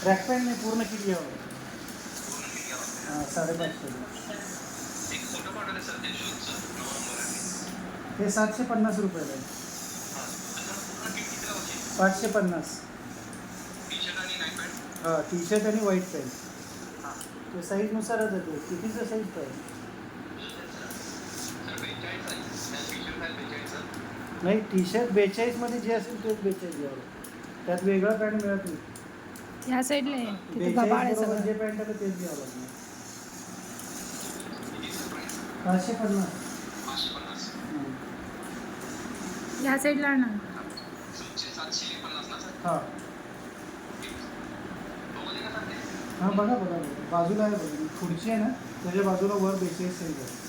Rack pant नाही, पूर्ण kit घ्यावं. पूर्ण किती घ्यावं? हां, 550. एक फोटो पाठवले सर ते शूजचं 9 नंबर आहे. हे 750 रुपयाला आहे. हां त्याच्यानं पूर्ण किट कितीला होती? 550. टी शर्ट आणि नाईट पॅन्ट. हां, टी शर्ट आणि व्हाईट पॅन्ट. हां ते साईजनुसारच येते. कितीचं साईज पाहिजे? सर 42 आहे. टी शर्ट आहे 42 सर. नाही, टी शर्ट 42मध्ये जे असेल तेच 42 घ्यावं. त्यात वेगळा पॅन्ट मिळत नाही. ह्या साईडला आहे तिथे 42 गबाळ आहे बरोबर सगळं. जे पॅन्ट आलं तेच घ्यावं लागणार. किती सर प्राईस? 550. 550. ह्या साईडला ना. सूटचे 750 ना सर? हां बघू दे का सर ते? हां, बघा. बाजूला आहे बघा, खुर्ची आहे ना, त्याच्या बाजूला वर 42 साईज आहे.